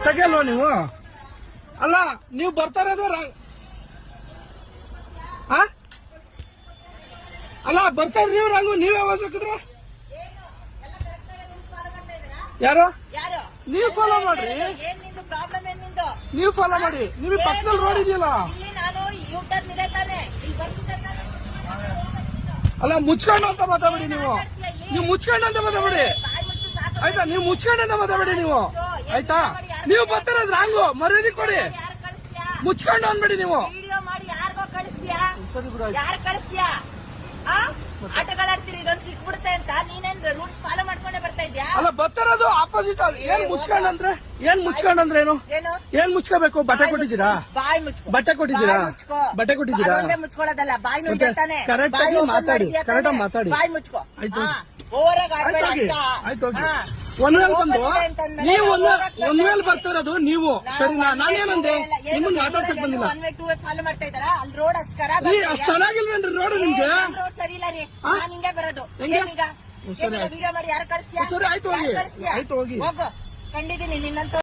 ತೆಗಿಯಲ್ವಾ ನೀವು? ಅಲ್ಲ ನೀವು ಬರ್ತಾ ಇರೋದು ಅಲ್ಲ ಬರ್ತಾ ಇದ್ರಿ ನೀವು ರಂಗು, ನೀವೇ ಆವಾಜ್ ಹಾಕಿದ್ರೆ ಯಾರು? ನೀವು ಫಾಲೋ ಮಾಡ್ರಿ, ನೀವು ಫಾಲೋ ಮಾಡಿ. ನಿಮಗೆ ಪಕ್ಕದಲ್ಲಿ ರೋಡ್ ಇದೆಯಲ್ಲ. ಅಲ್ಲ ಮುಚ್ಕೊಂಡು ಅಂತ ಮಾತಾಡಿ ನೀವು ಮುಚ್ಕೊಂಡು ಅಂತ ಮಾತಾಡಿ ಆಯ್ತಾ? ನೀವು ಮುಚ್ಕೊಂಡು ಅಂತ ಮಾತಾಡಿ ನೀವು ಆಯ್ತಾ? ನೀವು ಬರ್ತಿರೋದು ರಾಂಗು, ಮರ್ಯಾದೆ ಕೊಡಿ. ಮುಚ್ಕೊಂಡು ಅನ್ಬೇಡಿ ನೀವು. ಯಾರು ಕಳಿಸ್ತೀಯಾ? ಆಟಗಳಾಡ್ತೀರಿ, ಇದೊಂದು ಸಿಕ್ಬಿಡುತ್ತೆ ಅಂತ ನೀನೇನ್ ರೂಲ್ಸ್ ಫಾಲೋ ಮಾಡ್ಕೊಂಡೆ ಬರ್ತಾ ಇದ್ಯಾ? ಅಲ್ಲ ಬರ್ತಾರದು ಆಪೋಸಿಟ್. ಏನ್ ಮುಚ್ಕೊಂಡಂದ್ರೆ ಏನು? ಏನ್ ಮುಚ್ಕೋಬೇಕು? ಬಟ್ಟೆ ಕೊಟ್ಟಿದ್ದೀರಾ? ಬಾಯ್ ಮುಚ್ಕೋ. ಬಟ್ಟೆ ಕೊಟ್ಟಿದ್ದೀರಾ? ಬಟ್ಟೆ ಕೊಟ್ಟಿದ್ದೀರಾ? ಮುಚ್ಕೊಳ್ಳೋದಲ್ಲ, ಬಾಯ್ ನುಯ್ತಾನೆ. ಕರೆಕ್ಟ್ ಆಗಿ ಮಾತಾಡಿ, ಕರೆಕ್ಟ್ ಆಗಿ ಮಾತಾಡಿ. ಬಾಯ್ ಮುಚ್ಕೋ. ಆಯ್ತು ಆಯ್ತು. ಒಂದ್ ವೇಳೆ ಬಂದು ನೀವು ಒಂದ್ ವೇಳೆ ಬರ್ತಿರೋದು ನೀವು ಸರಿನಾ? ನಾನೇನಂದೆ? ನಿಮ್ಮನ್ನ ಮಾತಾಡ್ಸಕ್ ಬಂದಿಲ್ಲ. ಫಾಲೋ ಮಾಡ್ತಾ ಇದ್ದಾರಾ? ಅಲ್ಲಿ ರೋಡ್ ಅಷ್ಟು ಖರಾಬ್, ಅಷ್ಟು ಚೆನ್ನಾಗಿಲ್ವೇನ್ರಿ ರೋಡ್ ನಿಮ್ಗೆ? ರೋಡ್ ಸರಿ ಇಲ್ಲ ರೀ. ನಾನು ಹಿಂಗೆ ಬರೋದು. ವಿಡಿಯೋ ಮಾಡಿ ಯಾರು ಕಳಿಸ್ತೀಯಾ? ಸರಿ ಆಯ್ತು ಹೋಗಿ, ಆಯ್ತು ಹೋಗಿ. ಹೋಗು, ಕಂಡಿದ್ದೀನಿ ನಿನ್ನಂತ.